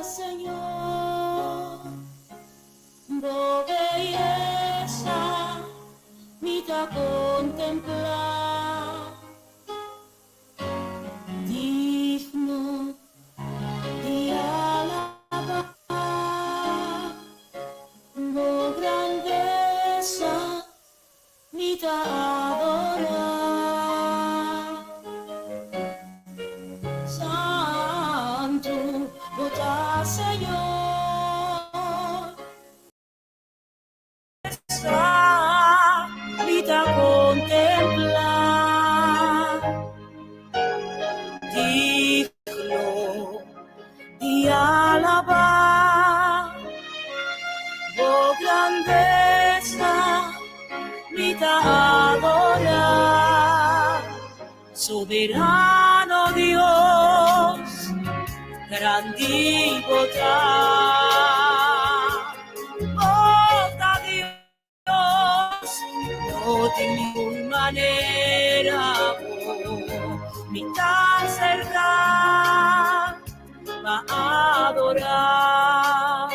Señor, oh belleza, mira contemplar, digno de alabar, oh grandeza, mira adorar, Santo, oh Señor. Vida contemplar, digno de alabar, oh grandeza, vida adorar, soberano Dios, grandiosa. No de ninguna manera mi tan cerca va a adorar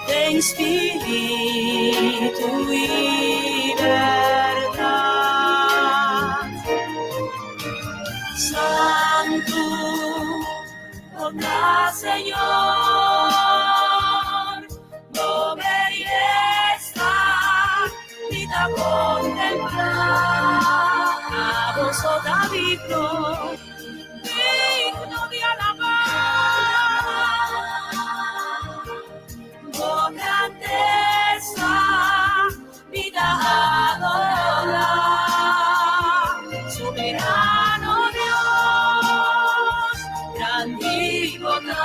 de espíritu y verdad. Santo, oh Señor, no belleza, vida contemplar, a vos, oh digno de alabar, oh grandeza, vida adorar, soberano Dios, grandiosa.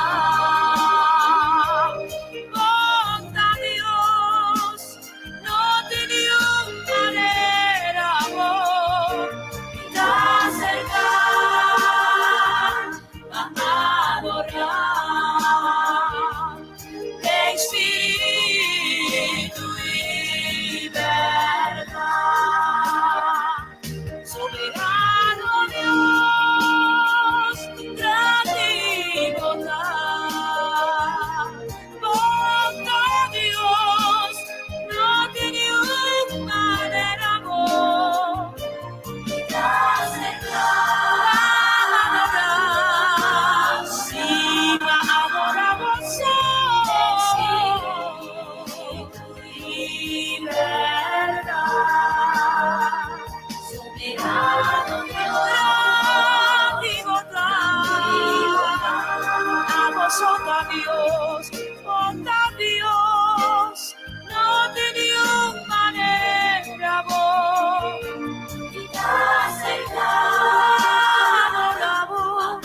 Dios, no te dio manera vos, y te adoramos,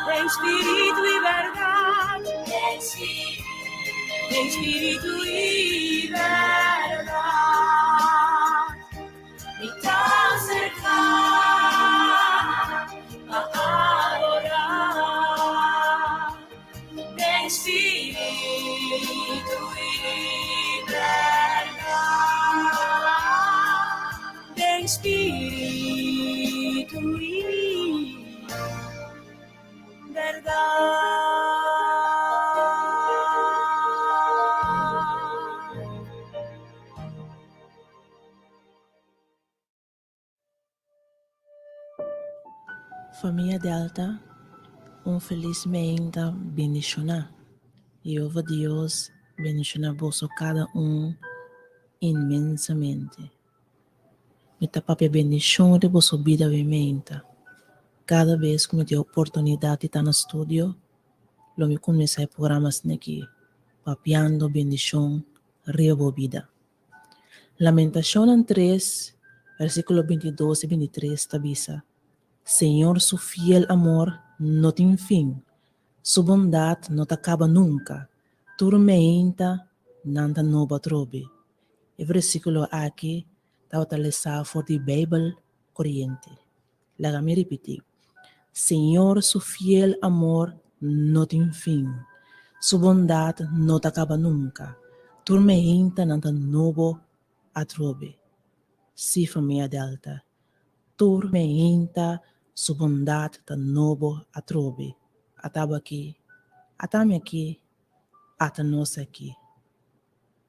de espíritu y verdad, de espíritu y verdad, y tan cerca a adorar, de espíritu y verdad, de espíritu y verdad. Família Delta, felizmente bendicionar. E over Deus bendicionar bolso cada imensamente. Mita papia bendição de bolso vida vementa. Cada vez que me tem oportunidade de estar no estúdio, lo me começa a programas aqui, papiando bendição, rebo vida. Lamentação 3, versículo 22 e 23, tabisa. Senhor, su fiel amor no tem fim, su bondade não acaba nunca, turmenta não nova trobe. E versículo aqui, está lesa for the Bible corriente. Laga me repetir. Senhor, su fiel amor no tem fim, su bondade não acaba nunca, turmenta não nova trobe. Sim, família Delta, turmenta su bondade da novo a trobe. ataba aqui, atame aqui, ata-nos aqui.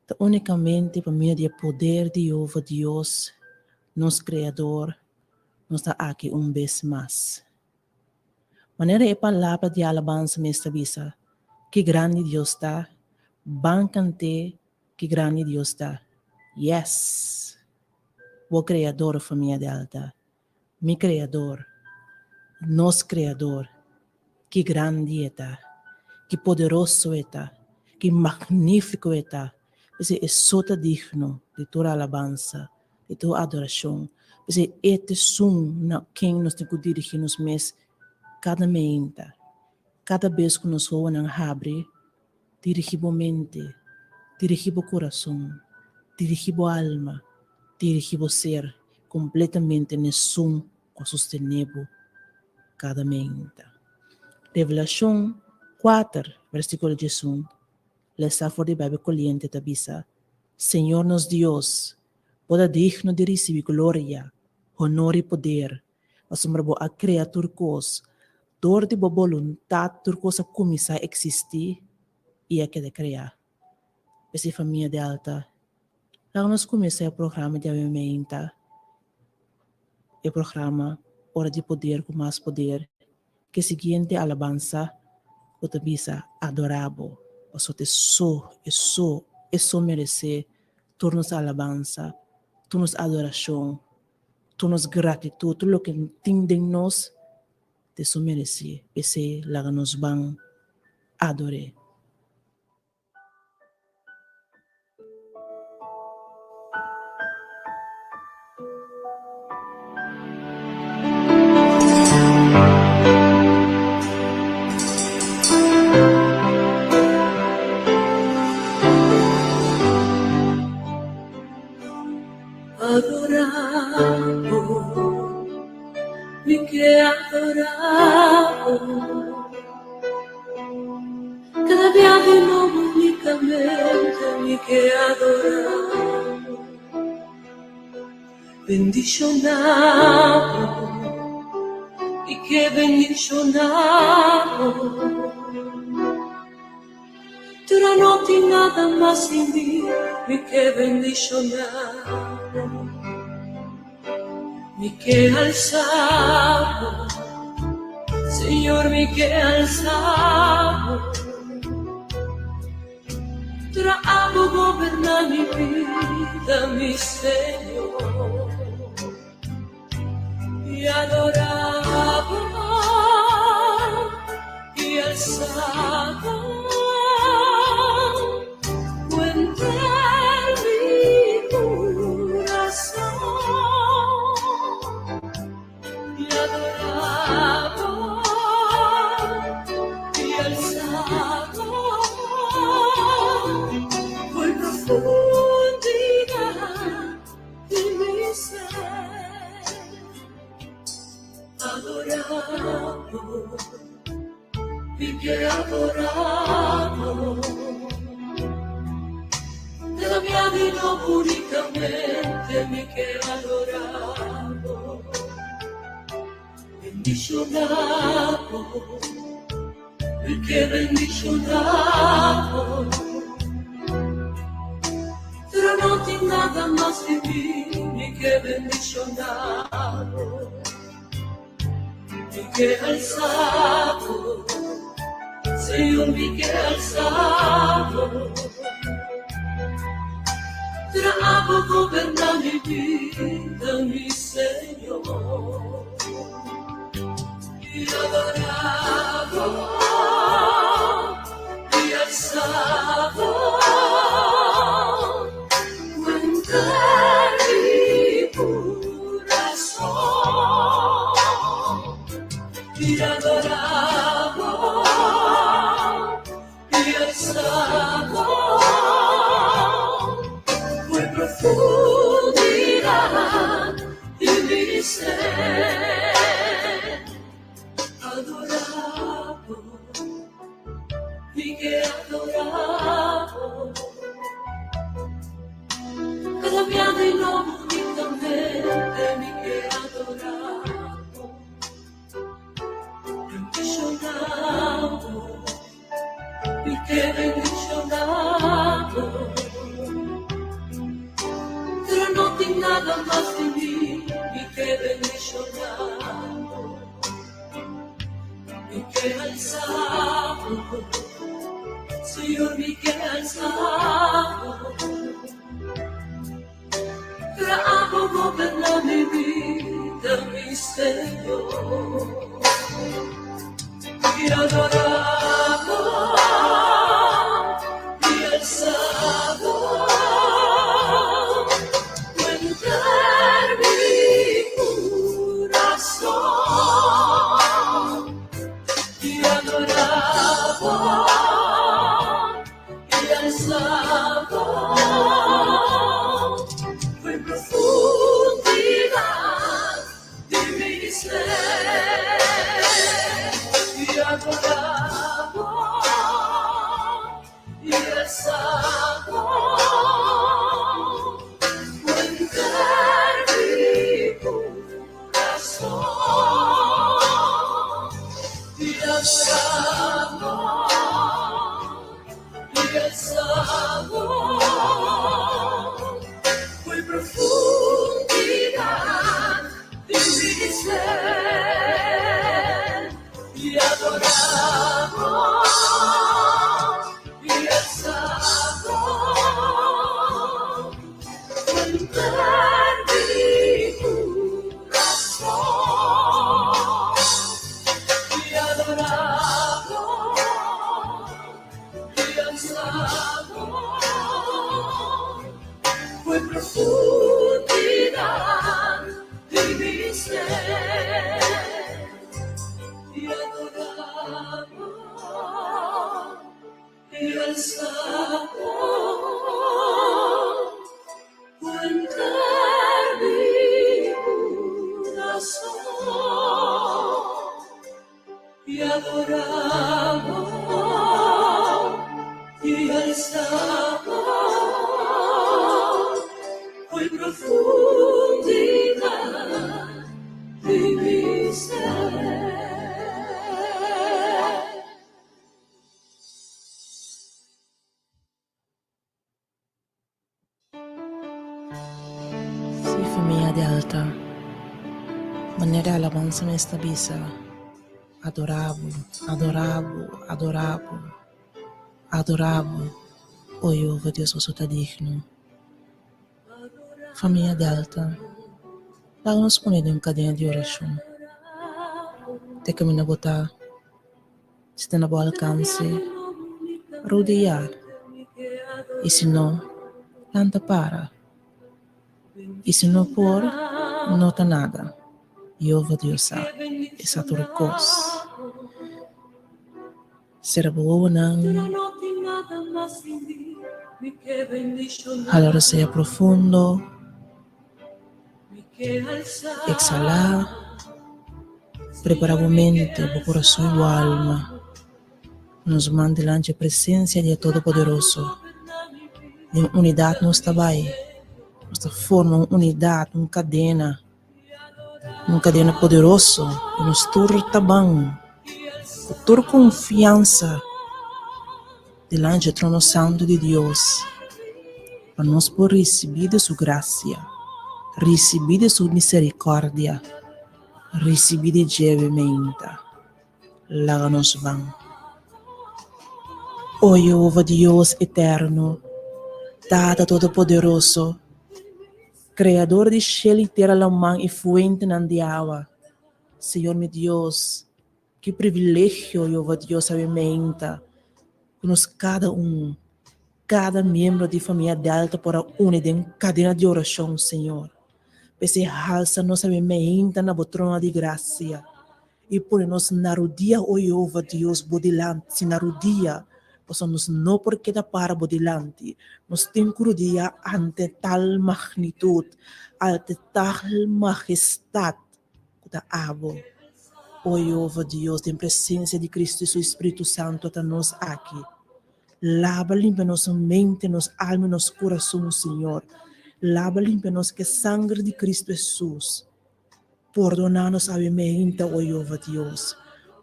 Tá unicamente por meio do poder de Jeová Deus, nosso Criador, nos dá aqui vez mais. Maneira é palavra de alabança me estabisa, que grande Deus está, bancante, que grande Deus está. Yes, o Criador família de alta, mi Criador, nosso Criador, que grande está, que poderoso está, que magnífico está. Esse é sota digno de tua alabança, de tua adoração. Esse é som na quem nos tem que dirigir-nos mais cada momento, cada vez que nos vamos abre, dirigimos mente, dirigimos coração, dirigimos alma, dirigimos ser completamente nesse som que sostenemos cada momento. Revelação 4, versículo 18. Lesa for de Bíblia Coliente tabisa, Senhor nos Deus, poda digno de receber glória, honor e poder, assumirbo a criatura cos, dor de boa vontade turcos a começar a existir e a querer criar. Essa família de alta, lá nós começamos o programa de avivamento, o programa Hora de Poder com Mais Poder, que seguinte alabança, o tabisa adorável. Você isso merece turnos alabança, turnos adoração, turnos gratidão, tudo o que entendem nós, isso merece. Esse lá nos vão adorar. Adoramos, mi que adoramos, cada día de nuevo únicamente mi que adoramos, bendicionamos, y que bendicionamos, tu no tiene nada más en mí, mi que bendicionamos. Mi que alzamos, Señor, mi que alzamos, trago gobernar mi vida, mi Señor, y adoramos, y alzamos, cuenta mi corazón. Profundidad de mi ser, adoramos, y que adoramos, te la mia vino únicamente, mi que adoramos, bendicionamos, y que bendicionamos. Pero no tiene nada más de mí, ni que bendicionado, ni que alzado, Señor, ni que alzado. Trago gobernar mi vida, mi Señor, y adorado, y alzado. Mi corazón, y adorado, y alzado, muy profundidad de mi ser, adorado, alzado, trabajo per mi vida, mi Señor, y adorado, y alzado, cuentar mi corazón, y adorado, y alzado, fue profundidad de mi ser, y adorado, y alzado, cuentar mi corazón, y adorado, y alzado, fue profundidad de mi ser, y adorado, y alzado, cuentar mi corazón, y adorado, y alzado, fue profundidad de mi ser, y adorado, y alzado, cuentar mi corazón, y adorado, y alzado, fue profundidad de mi ser. Sí, familia de alta, manera de alabanza me estabiliza. Adoravo, adoravo, adoravo, adoravo. O Jehová Deus, você está digno. Família de alta, vamos poner em cadeia de oração. Te caminho a botar, se tem na boa alcance, rodear. E se não, planta para. E se não for, não tá nada. Jehová Deus sabe, essa tua coisa. Será boa não? Allora sea profundo, exhalar, prepara a mente, o coração e a alma. Nos manda delante a presença de Todo-Poderoso. Em unidade não está bem. Nós forma uma unidade, uma cadena poderosa. E nos torta bem, com toda confiança, delante do trono santo de Deus, para nós poder receber de sua graça, receber de sua misericórdia, receber de llevamento. Láganos bem. Ó Jeová Deus eterno, Tata Todo-Poderoso, Criador de céu e terra, la mão e fuente de água. Senhor meu Deus, que privilégio, Jeová Deus, avimenta, que nos cada membro de família de alta para unir em cadena de oração, Senhor. Pese alça nossa avimenta na trono de graça. E por nós na rodia, ó Jeová Deus, bodilante, se na rodia, possamos não porque da para bodilante, nos tem rodia ante tal magnitude, ante tal majestade, da abo. Ó Jeová Deus, em presença de Cristo e seu Espírito Santo, até nós aqui. Lava, limpa nossa mente, nossa alma e nosso coração, Senhor. Lava, limpa nos que sangue de Cristo Jesus. Perdona-nos a mente, ó Jeová Deus.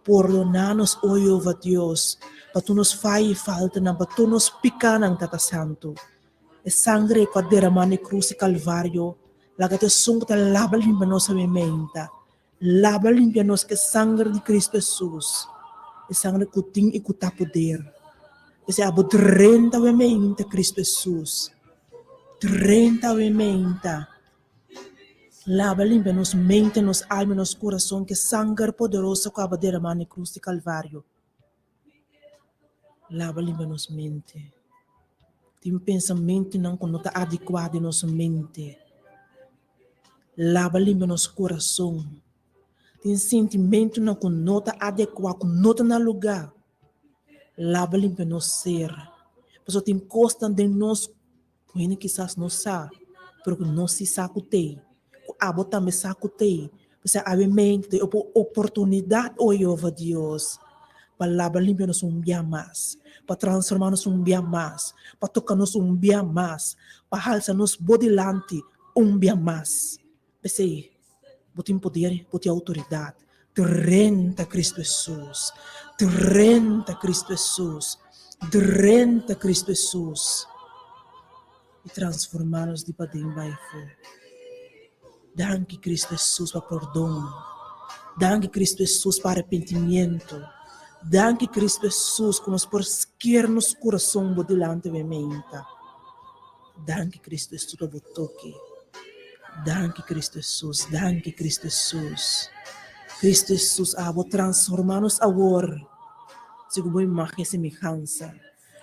Perdona-nos, ó Jeová Deus. Para tu nos faz falta, para tu nos pica ng Tata Santo. E sangue que derramou na cruz e Calvário, laga te sungo te lava limpa nossa mente. Lava limpa nos que sangue de Cristo Jesus. E sangue que tem e que tá poder. Você abo 30 mente, Cristo Jesus. 30 mente. Lava, limpa nos mente, nos alma, nos coração, que sangue poderoso que acaba derramar na cruz de Calvário. Lava, limpa nos mente. Tem pensamento não que não está adequado em nossa mente. Lava, limpa nos coração. Tem sentimento não que não está adequado, que não está no lugar. Lava, limpa nos ser. Porque tem coisas de nós que quizás não sabe, porque não se sabe. Abo também sakutei. Você abre mente, oportunidade hoje, Deus. Palavra limpa-nos dia mais. Para transformar-nos dia mais. Para tocar-nos dia mais. Para alçar-nos bodilante dia mais. Você, botem poder, botem autoridade. 30 Cristo Jesus. 30 Cristo Jesus. 30 Cristo Jesus. E transformar-nos de padrinho by fogo. Danke Cristo Jesus para perdão. Danke Cristo Jesus para arrependimento. Danke Cristo Jesus que nos por esquer nos coração delante de mente. Danke Cristo Jesus para toque. Danke Cristo Jesus. Danke Cristo Jesus. Cristo Jesus abo transformar-nos agora. Segundo a imagem e semelhança.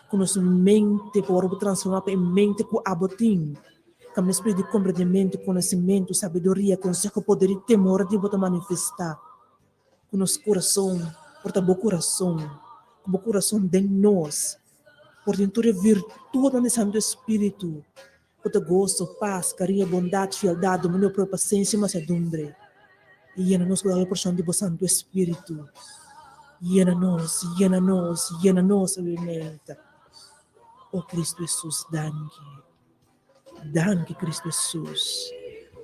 Com nossa mente para transformar para mente com abotim. Com o espírito de compreendimento, conhecimento, sabedoria, consejo, poder e temor de botar manifestar. Com nosso coração, porta bom coração, com o coração de nós, por dentro de virtude do Santo Espírito, porta gozo, paz, carinho, bondade, fialdade, domínio, própria paciência e mansedumbre. E llena-nos com a porção do Santo Espírito. Llena-nos, llena-nos, llena-nos, alimenta. Oh Cristo Jesus, danke. Danke Cristo Jesus.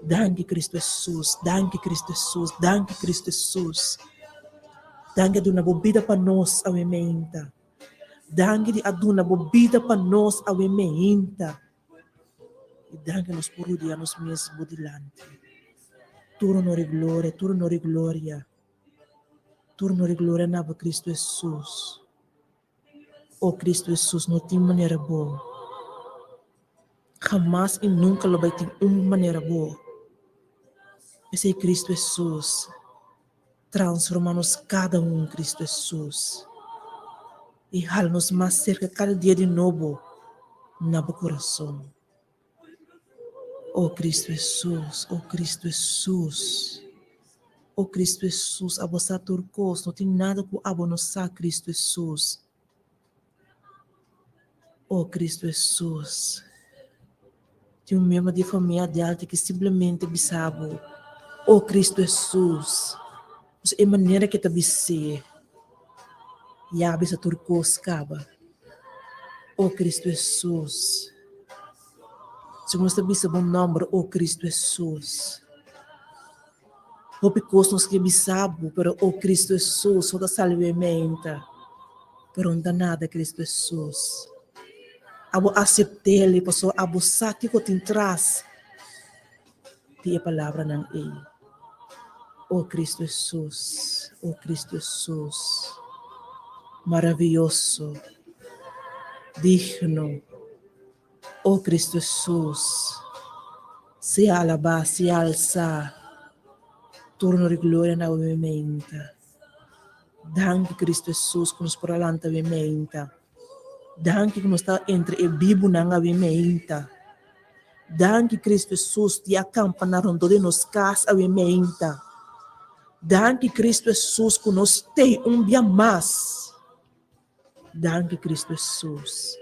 Danke Cristo Jesus. Danke Cristo Jesus. Danke Cristo Jesus. Danke de uma bebida para nós, a emenda. Danke de aduna bebida para nós, a emenda. E danke nos por o dia nos mesmos dilante. Tudo honor e glória, tudo honor e glória. Tudo honor e glória na Cristo Jesus. Oh Cristo Jesus, não tem maneira boa. Jamás e nunca lo vai ter uma maneira boa. Esse é Cristo Jesus. Transforma-nos cada Cristo Jesus. E jala-nos mais cerca cada dia de novo no coração. Oh Cristo Jesus, oh Cristo Jesus. Oh Cristo Jesus, a você turcos, não tem nada com abonossar Cristo Jesus. Oh Cristo Jesus. Tem um membro de família de alta que simplesmente sabe, oh Cristo Jesus, é maneira que te ser, e a bisa turcos caba, oh Cristo Jesus, se nós te bom nome, oh Cristo Jesus, o pecos nos que sabe, pero oh Cristo Jesus, o da salvamento, pero não dá nada Cristo Jesus. Abo aceitar-lhe, porque abo saque que tem traz de palavra não é. Oh Cristo Jesus, oh Cristo Jesus, maravilhoso, digno, oh Cristo Jesus, se alaba, se alça, turno de glória na mente. Danke Cristo Jesus que nos por alanta a mente. Danke que nos está entre o Bíblia na mente. Danke Cristo Jesus que acampa na ronda de nos casa a mente. Danke Cristo Jesus que nos tem dia mais. Danke Cristo Jesus.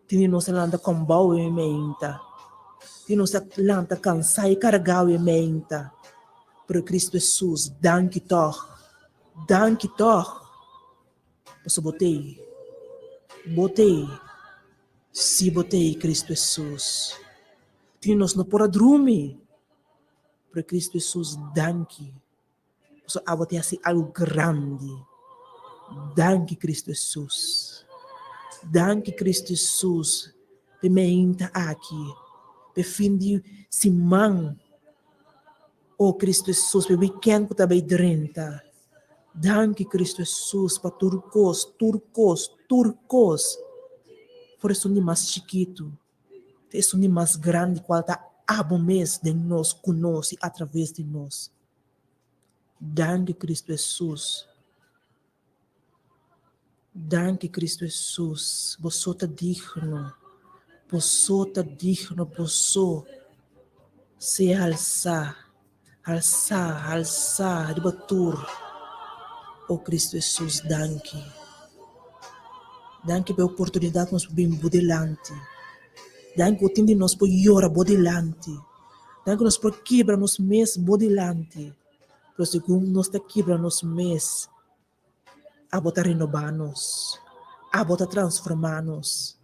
Tini nos lanta com bau a mente. Tini nos lanta cansar e carregar a mente. Pero Cristo Jesus, danke toch. Danke toch. Posso botei, se botei Cristo Jesus. Temos não pode dormir. Para Cristo Jesus, danke. Posso abotei assim algo grande. Danke Cristo Jesus. Danke Cristo Jesus. Pe me inta aqui. Pe fim de simão. Oh Cristo Jesus, pe weekend ko tabay 30. Danke, Cristo Jesus, para turcos. Por isso, nem mais chiquito. Isso nem mais grande, qual está abo mês de nós, conosco e através de nós. Danke, Cristo Jesus. Danke, Cristo Jesus. Você está digno. Você está digno. Você se alçar. Debatur. Oh, Cristo Jesus, danke. Danke pela oportunidade que nós podemos delante. Danke por tempo de nós por orar delante. Danke nós por quebrar nos mês delante. Por segundo nós está quebrar nos mês. A botar renovar-nos. A botar transformar-nos.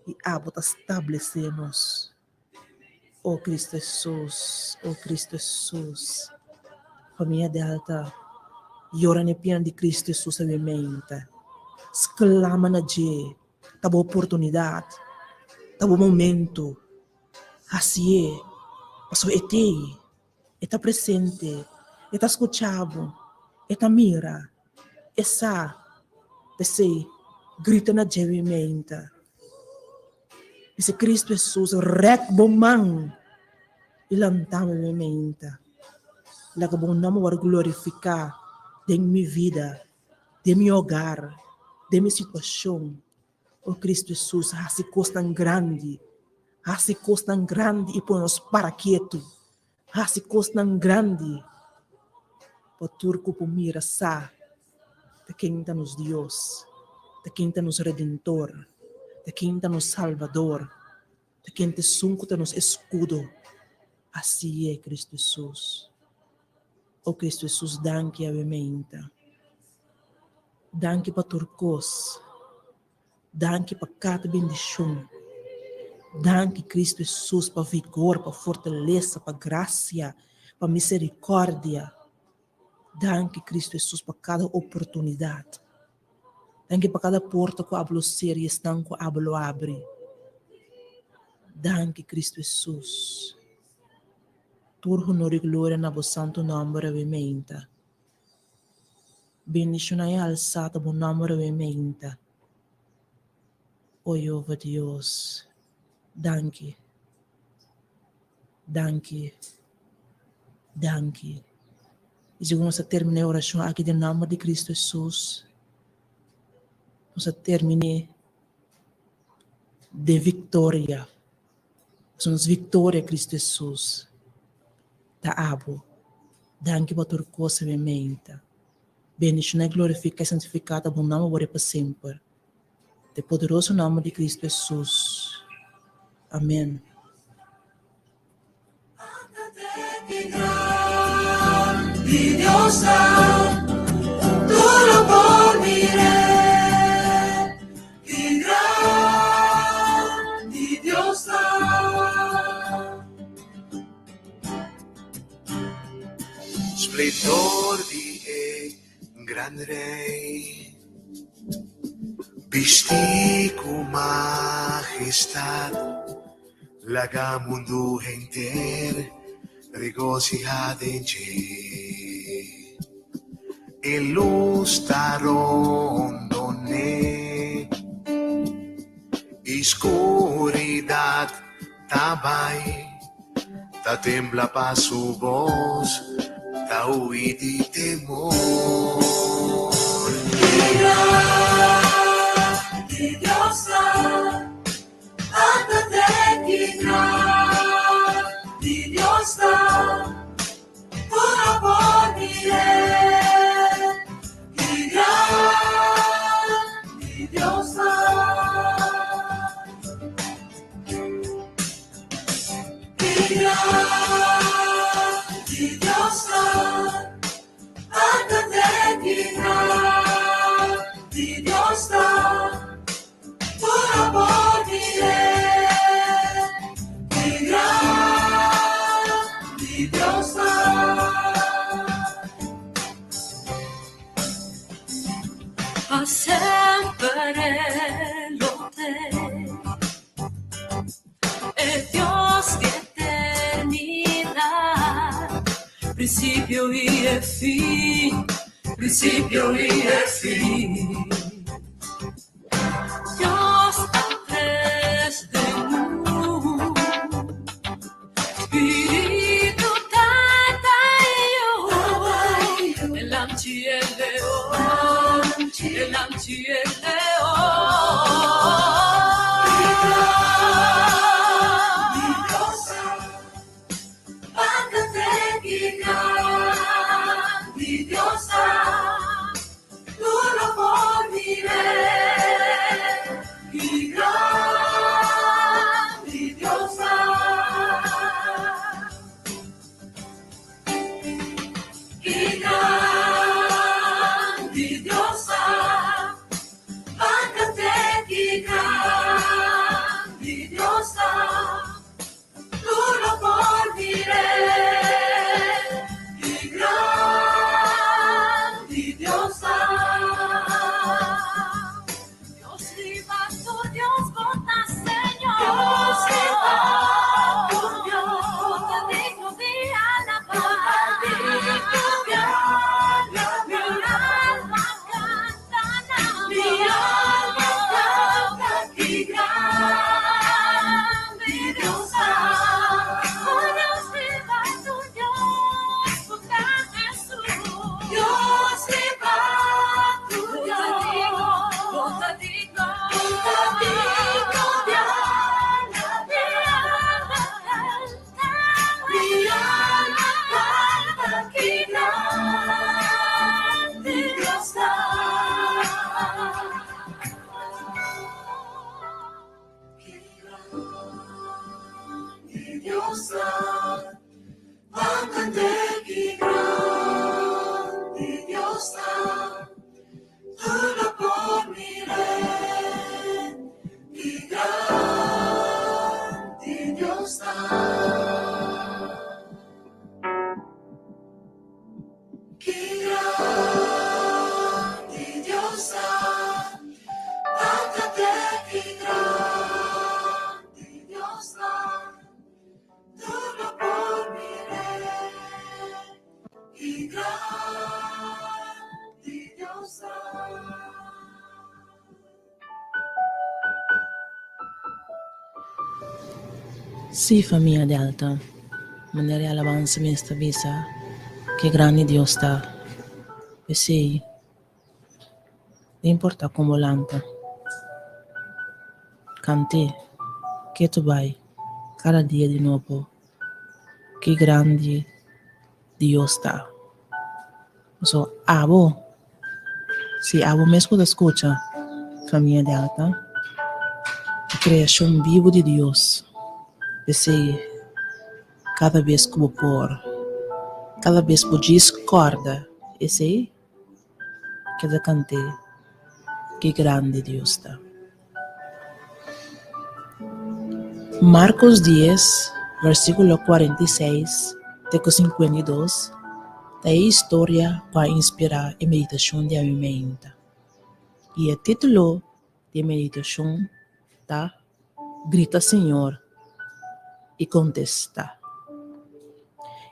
E a botar estabelecer-nos. Oh, Cristo Jesus. Oh, Cristo Jesus. Família Delta. Ora ne piano de Cristo Jesus a minha mente. Exclama na G. Tá boa oportunidade. Tá bom momento. Assim é. Passou etei. Está presente. Está escutado. Está mira. Essa. Desce. Grita na G minha mente. Dice Cristo Jesus. Rec bom man. Ilantama minha mente. Laga bom nome para glorificar. De minha vida, de meu hogar, de minha situação. Oh, Cristo Jesus, hace coisa tão grande e põe-nos para quieto. Hace coisa tão grande, para turco por mira sa, de quem está nos Deus, de quem está nos Redentor, de quem está nos Salvador, de quem te sunco está nos escudo. Assim é Cristo Jesus. Oh, Cristo Jesus, danke a mente. Danke para turcos. Danke para cada bendição. Danke, Cristo Jesus, para vigor, para fortaleza, para graça, para misericórdia. Danke, Cristo Jesus, para cada oportunidade. Danke para cada porta que abro ser e estanco abro abre. Danke, Cristo Jesus. Tur honor e glória na vosso santo nome, ovviamente. Bendição é alçada bom nome, ovviamente. O Jeová Deus, danke. E se vamos terminar a oração aqui em nome de Cristo Jesus, vamos terminar de vitória. Somos vitória, Cristo Jesus. Da abo, danke para tua coisa mementa. Bendição e glorifica e santificada bom nome agora para sempre. De poderoso nome de Cristo Jesus. Amém. Diosa, tu lo por mire, y gran, Diosa. Splendor di gran rei, visti con majestad, laga mundo enter, regocijad en ti. Ilustaron donde, oscuridad tabay, ta tembla pa su voz, ta huí di temor. Diosa, ándate quizá, Diosa, puro por Diosa. Diosa, ándate quizá, Diosa, puro por Diosa. A sempre lo te es Dios de eternidad, principio y el fin, principio y el fin. Dios antes de luz, Espíritu Tata y yo, el anchi y el león, el anchi y el león. Sí, famiglia Delta, mandare alabanza mi sta visa, che grande Dio sta. E sì, non importa come lanta. Canti, che tu vai, cada dia di nuovo, che grande Dio sta. So, abo, sì, abo me escucha, famiglia Delta, la creación vivo de Dios. E sì, cada vez que vou pôr, cada vez que discorda, e sei que da cante que grande Deus está. Marcos 10, versículo 46 até 52, é a história para inspirar a meditação de avivamento. E o título de meditação tá Grita Senhor e contesta.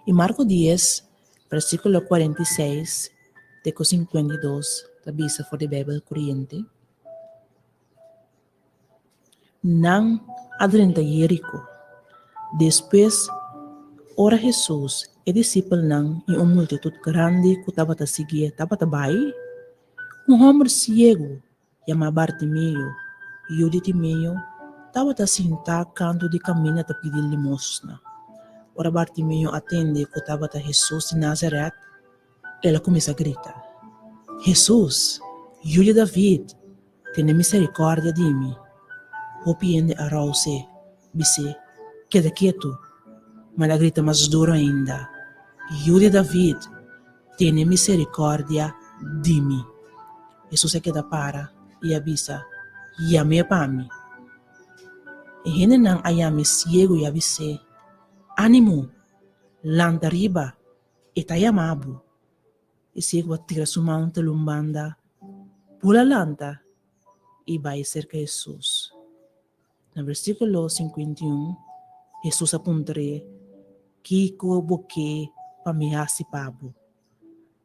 E Marcos 10, versículo 46 até 52, da Bisa for the Bible Corriente. Nang adrenta Jerico. Depois, ora Jesus e discípulo nang e uma multitud grande que estava a seguir, estava a baixo. Homem cego, chamado Bartimeu, e o de Timeu, estava a sentar canto de caminho a pedir limosna. Ora Bartimeu atende que estava a Jesus de Nazaré, ela começa a gritar: Jesus, filho de David, tenha misericórdia de mim. O piende a Rause, disse: queda quieto, mas ela grita mais duro ainda: filho de David, tenha misericórdia de mim. Jesus se queda para e avisa: llame para mim. E ele não ayame ciego e avise: ânimo, lanta arriba, e tá llamado. E ciego atira sua mão te lumbanda, pula lanta e vai cerca de Jesus. No versículo 51, Jesus apuntará: Kiko boque para me pabo.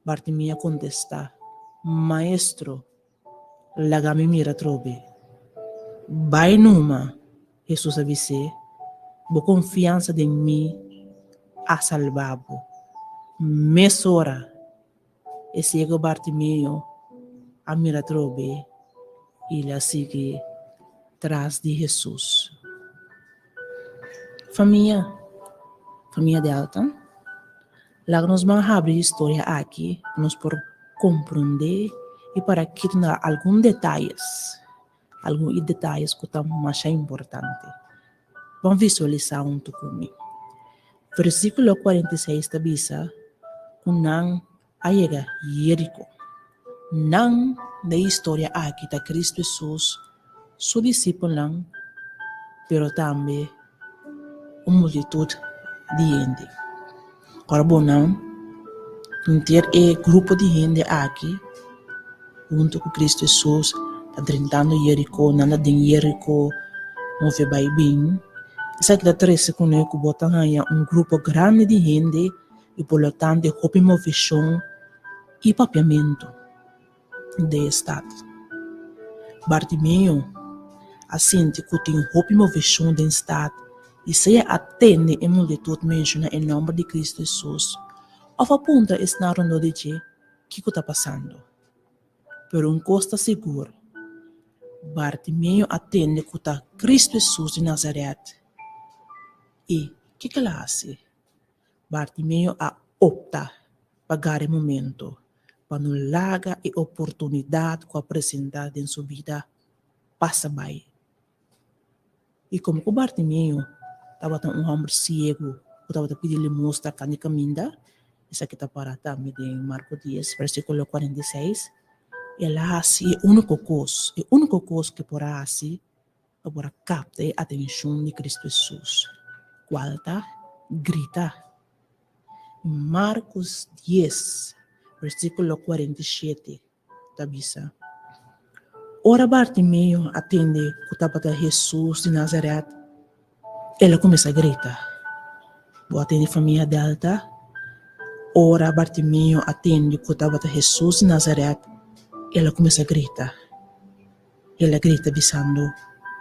Bartimeo contesta, Maestro, lagami mira trobe. Vai numa, Jesus avise, bo confiança em mim a salvabo. Mesora, e cego Bartimeo a mira trobe, e la sigue tras de Jesus. Família de Alton, lá nos vamos abrir história aqui, nos por compreender e para que tenha alguns detalhes que estão mais importantes. Vamos visualizar comigo. Versículo 46 tabisa, kunang ayega Jerico. Nang da história aqui da Cristo Jesus, seu discípulo lang, pero também uma multitude de gente. Agora, não ter grupo de gente aqui, junto com Cristo Jesus, adrentando Jerico, nada de Jerico, não vai bem. Essa que dá 13 com ele, que botam aí grupo grande de gente, e por lo tanto, houve uma visão e papiamento de Estado. Bartimeu, assim, que tem uma visão de Estado, e se atende a multitude menciona em nome de Cristo Jesus, ou aponta esse narrando de que está passando. Pero costa seguro, Bartimeu atende que está Cristo Jesus de Nazaré. E que ela faz? Bartimeu opta para o momento, para não largar a oportunidade que apresentada em sua vida, passa bem. E como o Bartimeu estava um homem cego, estava pedindo limosna para o caminho, isso aqui está para também em Marcos 10, versículo 46, ela faz a única coisa que por fazer é para captar a atenção de Cristo Jesus. Qual está? Grita. Marcos 10, versículo 47, tabisa. Ora Bartimeu atende que estava Jesus de Nazaré. Ela começa a gritar. Boa atende família delta. Ora Bartimeu atende que estava Jesus de Nazaré. Ela começa a gritar. Ela grita dizendo: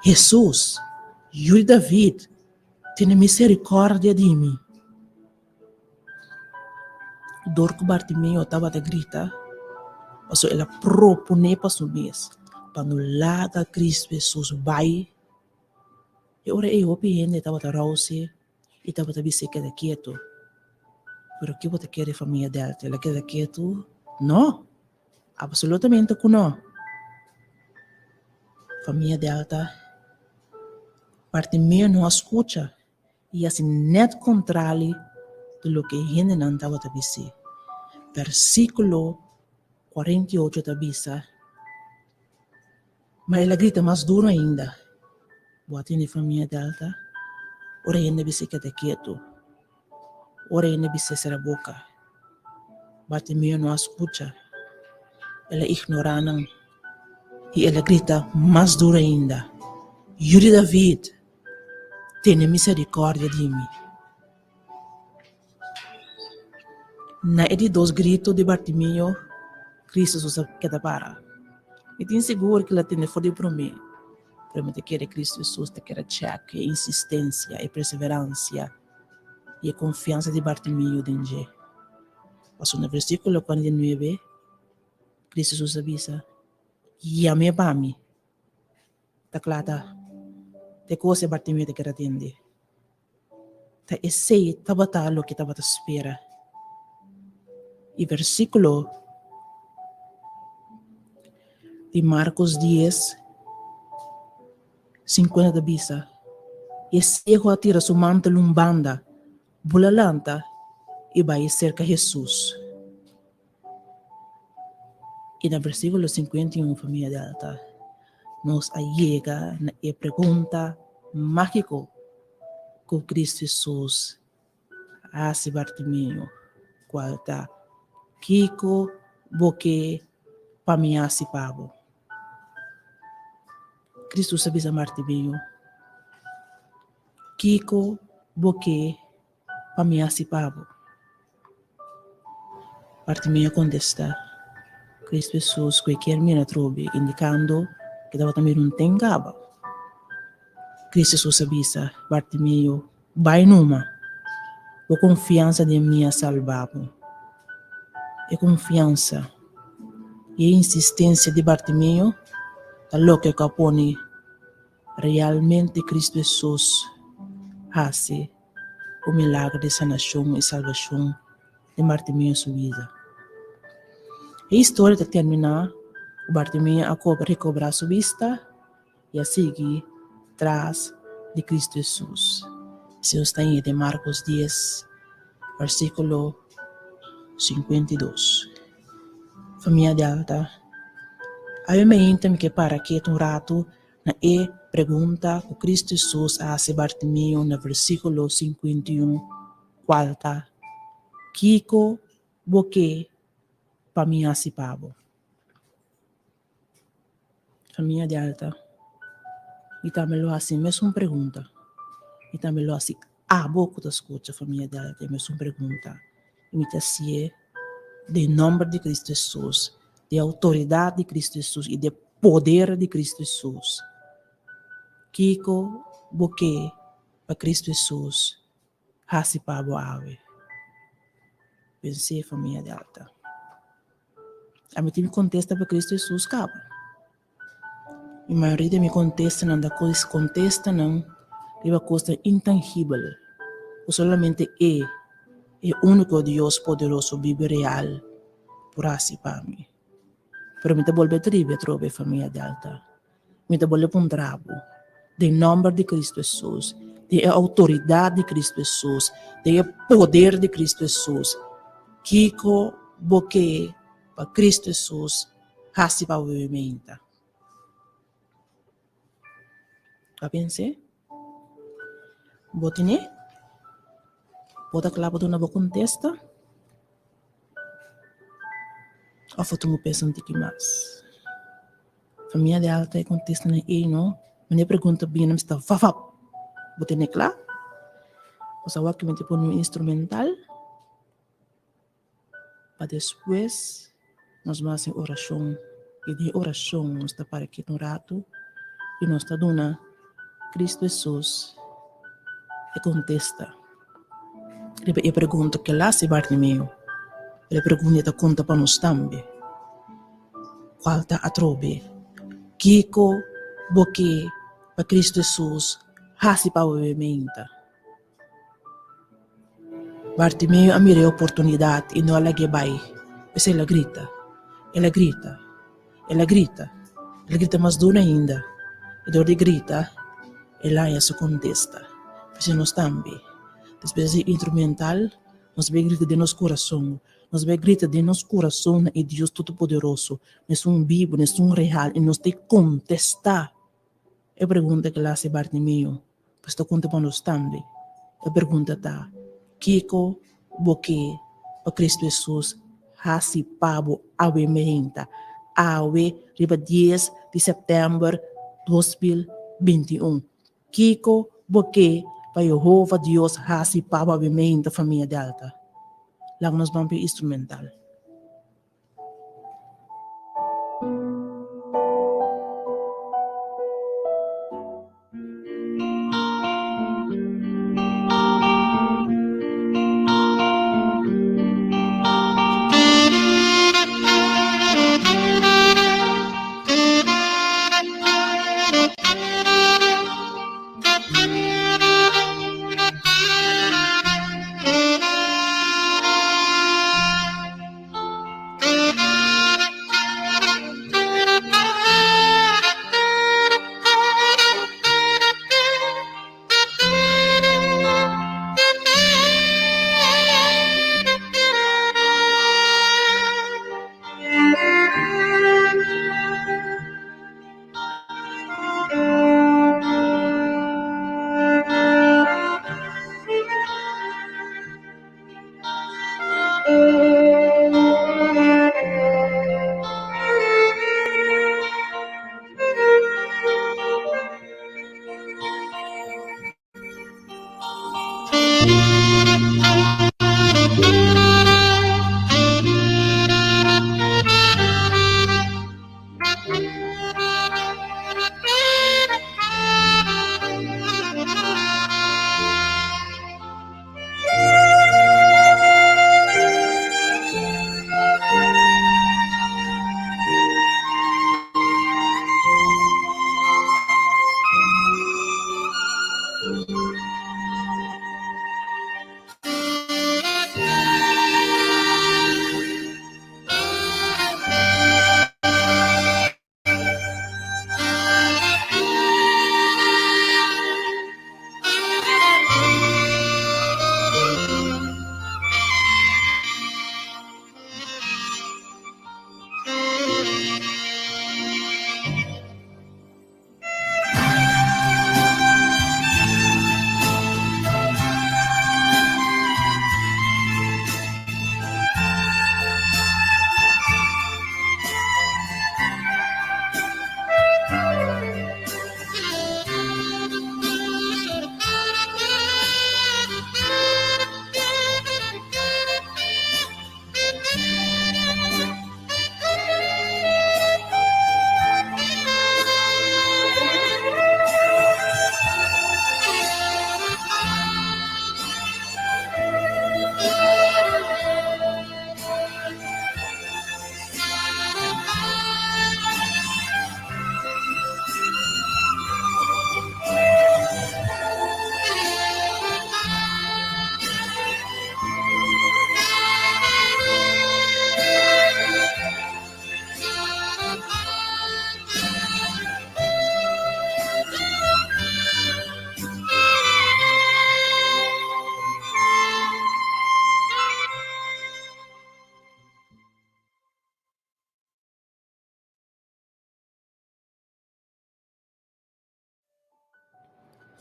Jesus, filho de David, tenha misericórdia de mim. Dor que Bartimeu estava a gritar, mas ela propõe para sua vez, para não largar Cristo Jesus vai. E ora eu gente estava a rauce e estava a dizer que era quieto. Pero que você quer família dela? Ela quer quieto? Não, absolutamente que não. Família dela, Bartimeu não escuta e assim net contrário de lo que gente não estava a dizer. Versículo 48 tabisa, mas ela grita mais duro ainda. Boa tarde, família delta. Ora ainda bisa que está quieto. Ora ainda bisa ser a boca. Bartimeu não escuta. Ela ignora não. E ela grita mais duro ainda. Filho de David, tenha misericórdia de mim. Na de dos gritos de Bartimeu, Cristo Jesus queda para. E tem seguro que ela tem fora para mim. Para mim, que Cristo Jesus te quer check, insistência, e perseverança e a confiança de Bartimeu dentro. Mas no versículo 49, Cristo Jesus avisa: "Llame para mim." Tá claro? Te coisa Bartimeu te quer atender. Tá esse tabatalo que tabata espera. E versículo de Marcos 10, 50 bisa. E cego atira sua manta lumbanda, bulalanta, e vai cerca Jesus. E no versículo 51, família delta, nos allega na pergunta mágico que Cristo Jesus hace Bartimeu, qual está Kiko, boque, pamiasi pabo. Cristo sabe a Bartimeu. Kiko, boque, pamiasi pabo. Bartimeu contesta, Cristo Jesus qualquer mina trobe, indicando que estava também um tengaba. Cristo Jesus avisa, Bartimeu, vai numa, a confiança de minha salvavo. E confiança e insistência de Bartimeu, tal que capone realmente Cristo Jesus hace o milagre de sanação e salvação de Bartimeu sua vida. A história termina, o Bartimeu recobra sua vista e a seguir atrás de Cristo Jesus. Isso está em de Marcos 10, versículo 52. Família de alta, eu me entendo que para que um rato na pergunta que Cristo Jesus hace Bartimeu no versículo 51, quarta, Kiko, boque, para mim assipavo. Família de alta, e também lo assim, mesmo pergunta, e também lo assim, boco da escuta, família de alta, mesmo pergunta, e me assim, de nome de Cristo Jesus, de autoridade de Cristo Jesus e de poder de Cristo Jesus. Kiko, boque, para Cristo Jesus, assipavo ave. Pensei, família de alta. A mim me contesta para Cristo Jesus, cabo. E a maioria me contesta, não, da coisa contesta, não, é uma coisa intangível. Ou somente é o único Deus poderoso, vive real, por assim para mim. Pero me te vuelve tribe, trove, família de alta. Me te vuelve um trabo. De nome de Cristo Jesus, de autoridade de Cristo Jesus, de poder de Cristo Jesus. Kiko, boque, para Cristo Jesus, assim para o movimento. Já pensei? Botine? Bota claro do novo contexto? Ou foi tu pensando que mais? Família de alta e contesta na não? Me pergunta bem, não está fafap. Botine claro? O sabe que me te põe um instrumental? Para depois, nós vamos fazer oração. E de oração, nós está para aqui no rato. E nós está dando Cristo Jesus. E contesta. Ele pergunta que lá se Bartimeu. Ele pergunta e conta para nós também. Qual está a trobe? Kiko, boque, para Cristo Jesus, hasi para o movimento. Bartimeu amire a oportunidade e não ela que vai. Mas ela grita, ela grita, ela grita. Ela grita mais dura ainda. E dor de grita, ela se contesta. Mas nós também. Depois de instrumental, nós vemos grita de nosso coração. Nós vemos grita de nosso coração e Deus Todo-Poderoso. Nós somos vivos, nós somos real e nós temos que contestar. Eu pergunto que lá se Bartimeu, mas estou contando para nós também. Eu pergunto tá, Kiko, boque, para Cristo Jesus, hasi pabo awe mehenta, awe riba 10 de setembro 2021. Kiko, boque, para Jehová Deus, hasi pabo awe mehenta, família de alta. Lá nós vamos para o instrumental.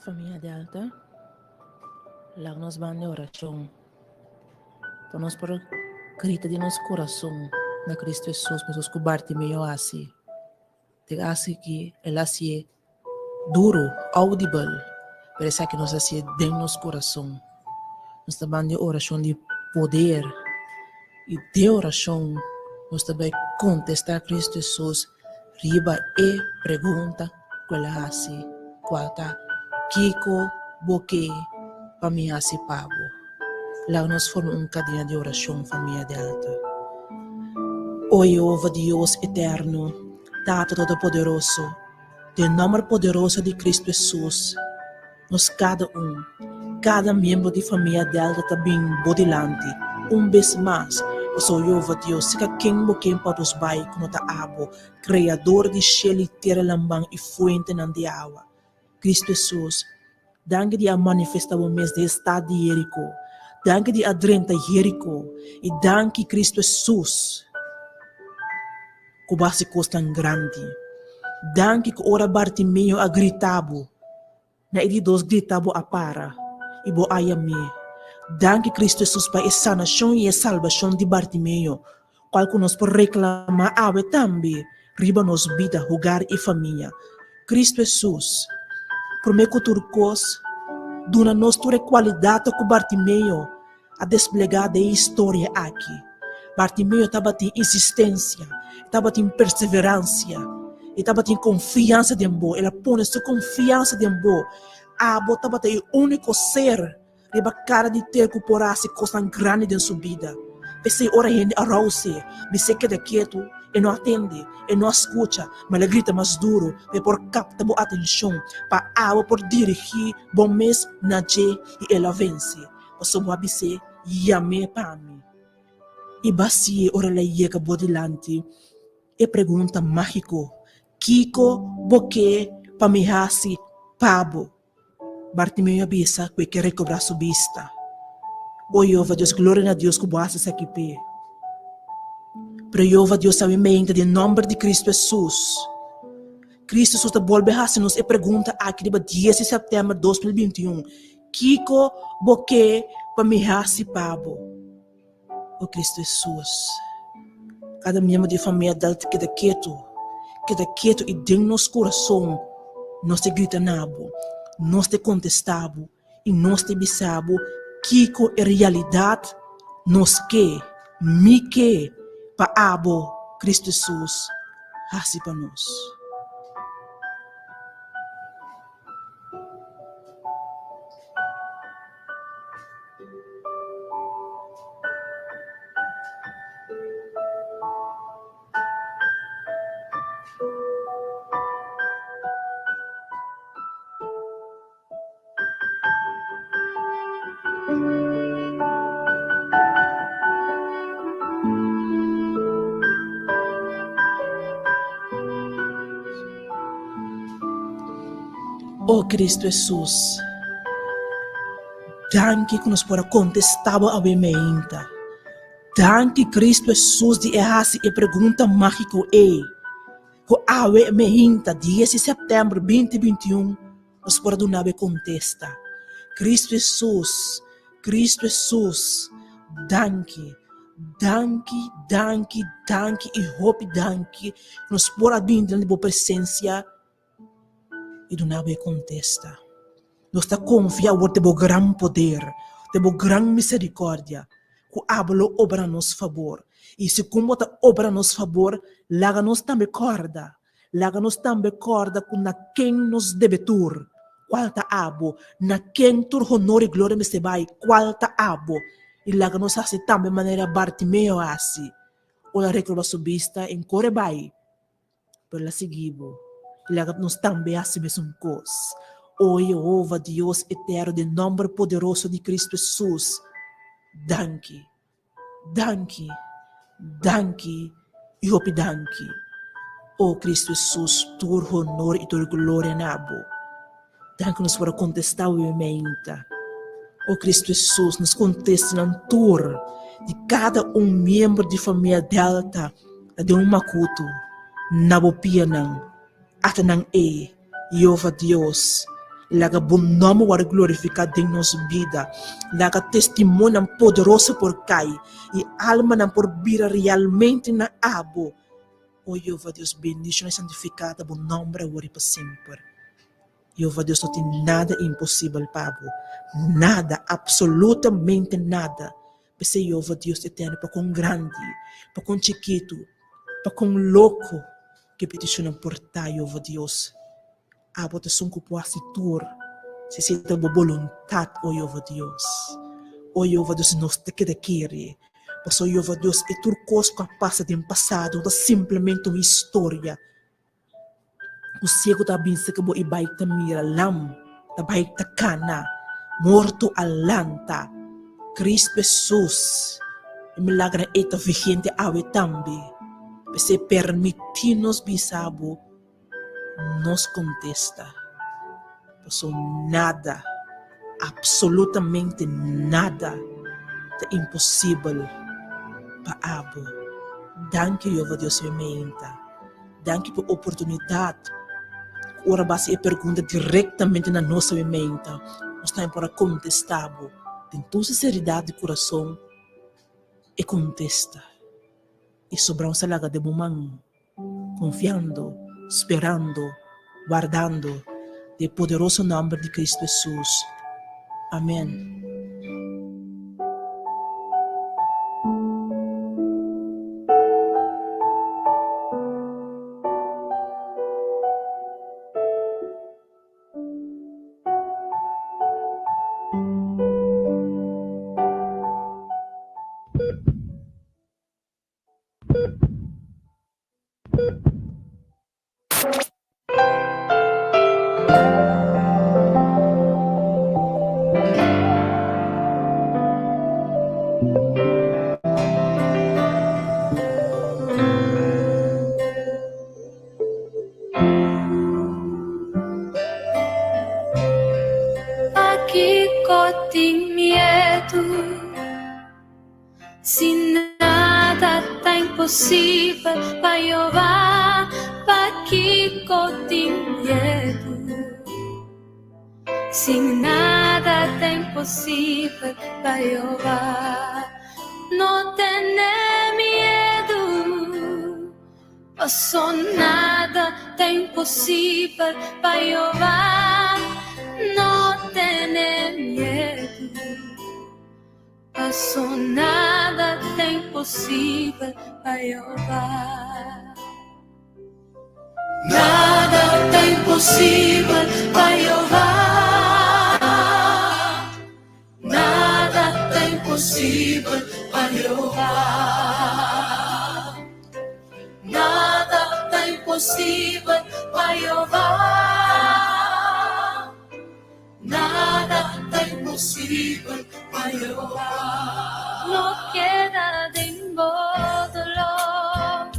Família Delta, lá nós vamos de oração. Para nós para grita de nosso coração na Cristo Jesus, nós descoberti meio assim. Te assim que ele assim duro, audible, parece que nós assim dentro do nosso coração. Nós estamos de oração de poder e de oração nós também contestar Cristo Jesus riba e pergunta que ele assim, qualta Kiko boque para mim assim pago. Lá nós formamos cadeia de oração família Delta. O Jeová Deus eterno, Tata Todo-Poderoso, de nome poderoso de Cristo Jesus, nós cada membro de família Delta também bodilante, vez mais, o Jeová Deus, se quem boquem para os bai como ta abo, criador de céu e terra lambang e fuente de água. Cristo Jesus, danke de a manifestar o mês de estado de Jerico, danke de adrenta Jerico, e danke Cristo Jesus, que base tão grande. Danke que ora Bartimeu a gritabo, na ele dos gritabo a para, e bo ayame. Danke Cristo Jesus para a sanação e a salvação de Bartimeu, qual que nós por reclamar ave também, riba nos vida, lugar e família. Cristo Jesus, prometo turcos, dona nos tua qualidade com Bartimeu, a desplegar a história aqui. Bartimeu estava em insistência, estava em perseverança, estava em confiança de Deus. Ela põe sua confiança de Deus. Abo estava o único ser riba cara de ter que porase coisa grande em sua vida. Pensei ora gente arrause, me se queda quieto e não atende, e não escuta, mas ela grita mais duro, e por capta boa atenção, para abo por dirigir bom mês na je e ela vence. O seu abisse yame para mim. E bacia ora ela chega bodilante e pergunta mágico, Kiko boque para me hasi pabo. Bartimeu abisa que recobrar sua vista. O Jeová Deus, glória a Deus que boa se aqui pé. Pero Jeová Deus sabe mente de nome de Cristo Jesus. Cristo Jesus te volve a nos e pergunta aqui de 10 de setembro de 2021. Kiko boque para me hasi pabo. O Cristo Jesus. Cada membro de família Delta queda quieto e dentro do nosso coração, nós te grita nabo, nós te contestamos e nós te bisamos, Kiko é realidade, nós me para abo, Cristo Jesus, assim para nós. Oh Cristo Jesus, danke que nos pode contestar a pergunta. Danke Cristo Jesus de errar-se e pergunta mágica que a pergunta 10 de setembro de 2021 nos pode dar a contesta. Cristo Jesus, danke e hope danke nos pode vir na tua presença e do nada contesta. Nós está confiando em teu grande poder, teu grande misericórdia, que hablo obra a nosso favor. E se como está obra a nosso favor, laga-nos também corda com na quem nos deve tur. Qual está abo, na quem tur honor e glória me se vai, qual está abo. E laga-nos assim também maneira Bartimeu assim. Ou la reclama subista em corebai, por la seguibo. Laga-nos também assim mesmo coisa. O Jeová Deus eterno, de nome poderoso de Cristo Jesus, danke e hope danke. O Cristo Jesus, tur honor e tur glória nabo. Danke nos para contestar o emenda. O Cristo Jesus nos contesta na tur de cada membro de família Delta, de makuto, nabo pianang, atanang Jeová Deus, Laga bom nome war glorificado em nossa vida. Laga testemunho poderoso por cai. E alma não por vir realmente na abo. Oh, Jeová Deus, bendição e santificada, bom nome war para sempre. Jeová Deus, não tem nada impossível, Pabo. Nada, absolutamente nada. Porque Jeová Deus eterno, para com grande, para com chiquito, para com louco, que peticionam por ta, Jeová Deus. A votação que pode tur, se senta boa vontade, oh Jeová Deus. Oh Jeová Deus, nós te querer. Mas oh Jeová Deus, é tudo coisa que passa do passado, não é simplesmente uma história. O cego está bem se que bo ibay ta mira lam, ta baik ta kana, morto alanta, Cristo Jesus, e milagre eta vigente ave tambi, se permitir-nos bisabo, nos contesta. Pois nada, absolutamente nada, é impossível para abo. Danke, Jeová Deus, mementa. Danke por oportunidade. Ora base e pergunta diretamente na nossa mente. Nós estamos para contestar. Tem toda sinceridade de coração e contesta. E sobrão salaga de bumang, confiando, esperando, guardando o poderoso nome de Cristo Jesus. Amém. Aqui tem medo, se nada tá impossível para Jeová, aqui tem medo, se nada tá impossível para Jeová, não tem medo, passou nada tá impossível para Jeová. No tener miedo, pasó nada de imposible para Jehová. Nada de imposible para Jehová. Nada de imposible para Jehová. Nada de imposible para Jehová. Nada está imposible para Jehová. No queda de dolor,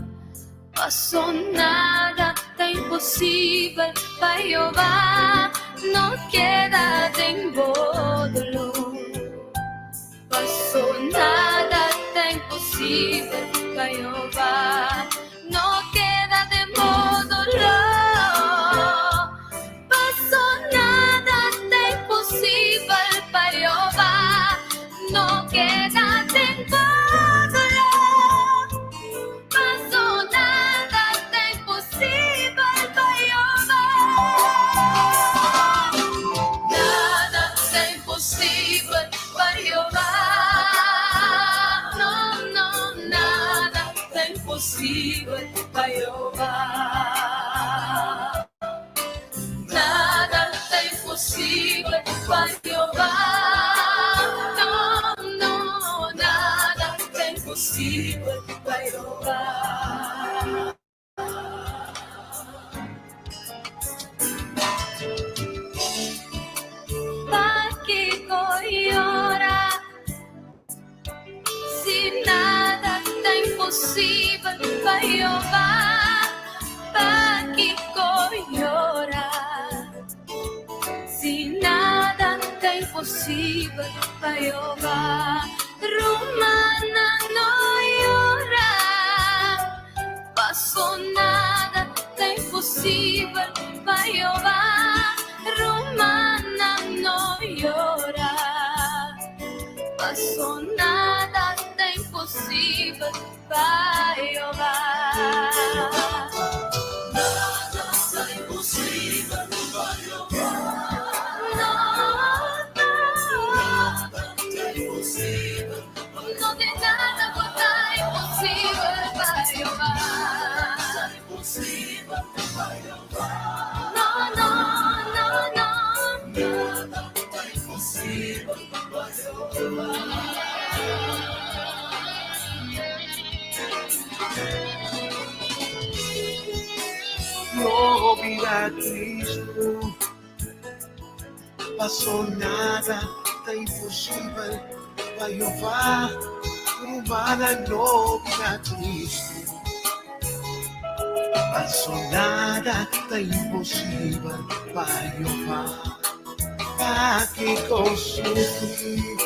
pasó nada está imposible para Jehová. No queda de dolor, pasó nada está imposible para Jehová. No queda de dolor. No queda tiempo dolor, pasó nada de imposible para Jehová. Nada de imposible para Jehová. No, no, nada de imposible para Jehová. Nada de imposible para Jehová. Impossível para Jehová. Para que ora, se nada está impossível para Jehová. Para que ora, se nada está impossível para Jehová. Romana no llora, pasó nada de imposible para Jehová. Romana passou, nada é impossível para Jeová. Nada é impossível para Jeová. Nada é impossível. Não tem nada impossível para Jeová. Nada é impossível para Jeová. Não. Nada é impossível para Jeová. Glory a Cristo, passou nada, tá impossível, vai Jeová, rumana glory a Cristo, passou nada, tá impossível, vai Jeová, aqui consumir,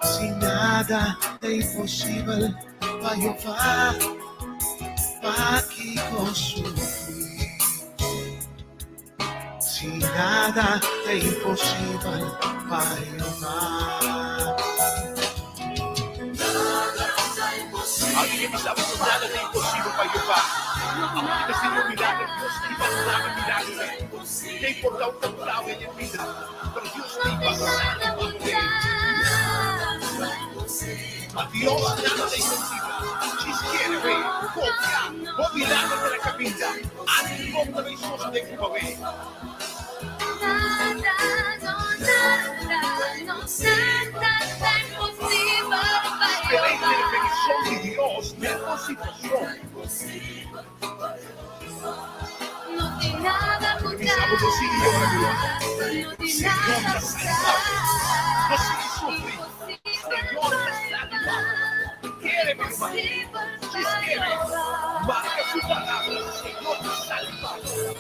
se nada é impossível, vai Jeová, aqui consumir. Se nada é impossível para Jeová. Alguém me sabe que nada é impossível para Jeová. Alguém que seria um milagre, Deus tem passado milagre. Tem portal temporal em minha vida. Pero Deus tem passado milagre. A Deus nada é impossível. Se quiere ver, confia, o milagre de la capilla. Antes como também só de Cubavé. Nada é impossível para Pela Jeová. intervenção de Deus nessa situação. Não tem nada a mudar. Estamos assim, maravilhoso. Não tem Senhor nada a da sanidade. Você que sofre. Senhor da sanidade. Quiere, meu irmão. Diz quiere. Marca sua palavra. Senhor da sanidade.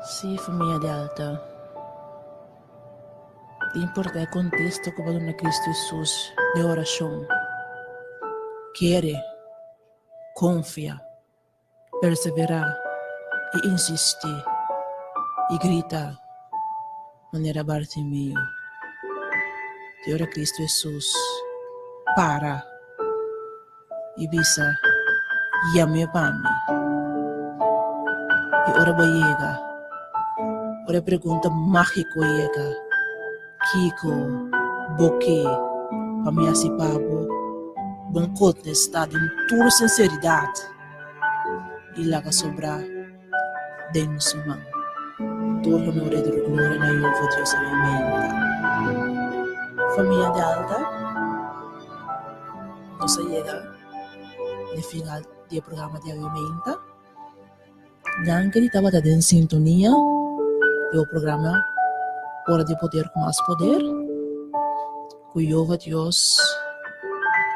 Sim, família de alta. Importa o contexto que vai na Cristo Jesus de oração. Quere, confia, perseverar e insistir e grita maneira Bartimeu. De ora Cristo Jesus para e visa llame para mim. E ora chega. Ora pergunta mágico chega. Kiko, Boque, para me assipabo, bom contestado em toda sinceridade. E lá que sobrar, dentro do mão. Todo o meu rei de glória na Jeová Deus alimenta. Família de alta, nós chega no final do programa de alimenta. Já que estava em sintonia do programa Hora de Poder com Mais Poder, que Jeová Deus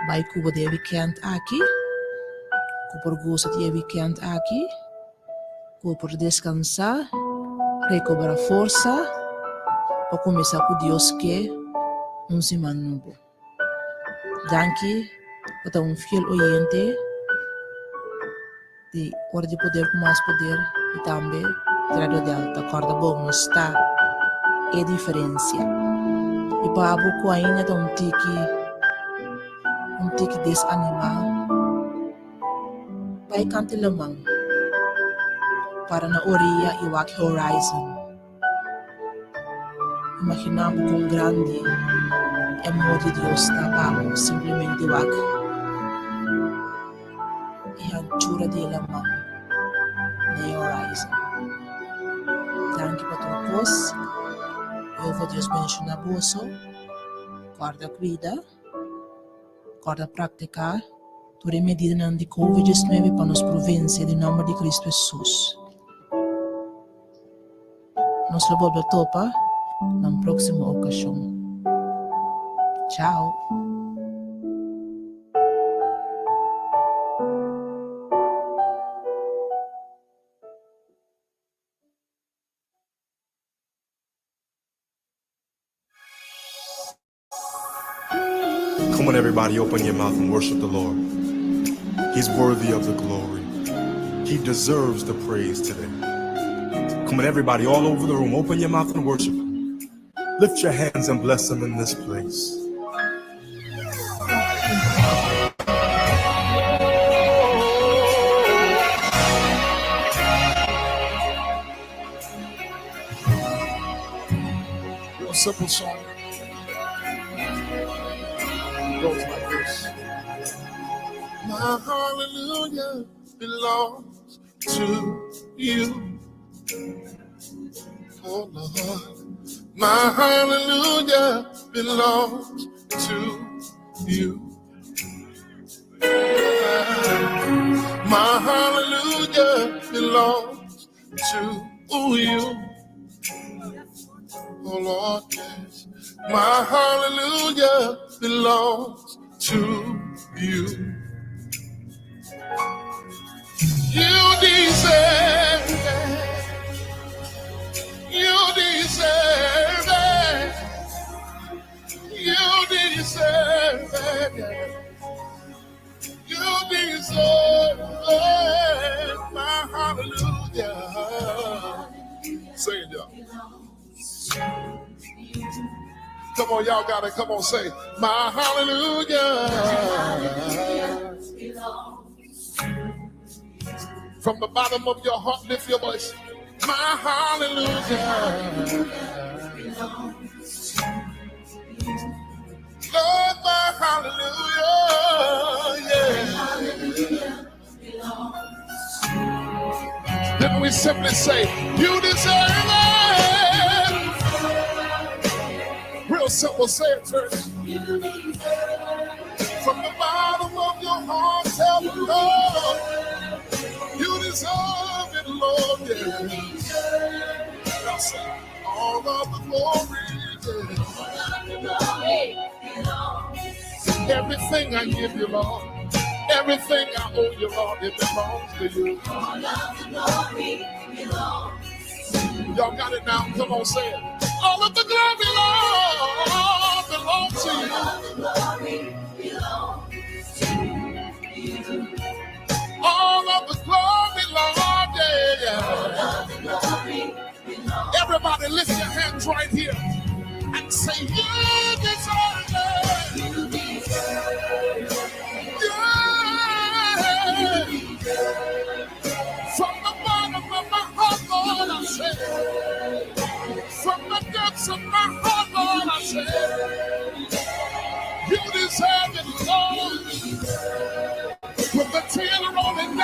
vai cuidar de weekend aqui, que por gosto de weekend aqui, que por descansar, recobrar força, para começar com Deus que semana novo. Danke, para um fiel oyente de Hora de Poder com Mais Poder e também Rádio Delta, corda bom, está é diferença. E para a boca ainda tem um tique desanimar. Vai cantar lamang para na orilla e o horizon. Imaginamos quão grande é o amor de Deus está para simplesmente o e a anchura de lamang na horizon. Danke para tua voz. Eu vou Deus mencionar bolso, guarda cuida, guarda praticar, toda medida de Covid-19 para nos província em nome de Cristo Jesus. Nos vemos topa na próxima ocasião. Tchau. Come on, everybody, open your mouth and worship the Lord. He's worthy of the glory. He deserves the praise today. Come on, everybody, all over the room, open your mouth and worship Him. Lift your hands and bless Him in this place. Real simple song. It goes like this. My hallelujah belongs to you. Oh Lord, my hallelujah belongs to you. My hallelujah belongs to you. Oh Lord, yes. My hallelujah belongs to you. You deserve it. You deserve it. You deserve it. You deserve it. My hallelujah. Say it, y'all. Come on, y'all got it. Come on, say, my hallelujah. From the bottom of your heart, lift your voice. My hallelujah. Lord, my hallelujah. Yeah. Then we simply say, you deserve it. Real simple, say it, church. From the bottom of your heart, tell the Lord, you deserve it, Lord, yeah. Now say, all of the glory, yeah. Everything I give you, Lord, everything I owe you, Lord, it belongs to you. All of the glory belongs. Y'all got it now? Come on, say it. All of the glory, Lord, belongs to you. All of the glory belongs to you. All of the glory, Lord, yeah. All of the glory belongs. Everybody lift your hands right here and say, you deserve it. You deserve it. Yeah. You deserve it. From the bottom of my heart, Lord, I say, from the depths of my heart, Lord, I say, you deserve it, Lord. With the tear rolling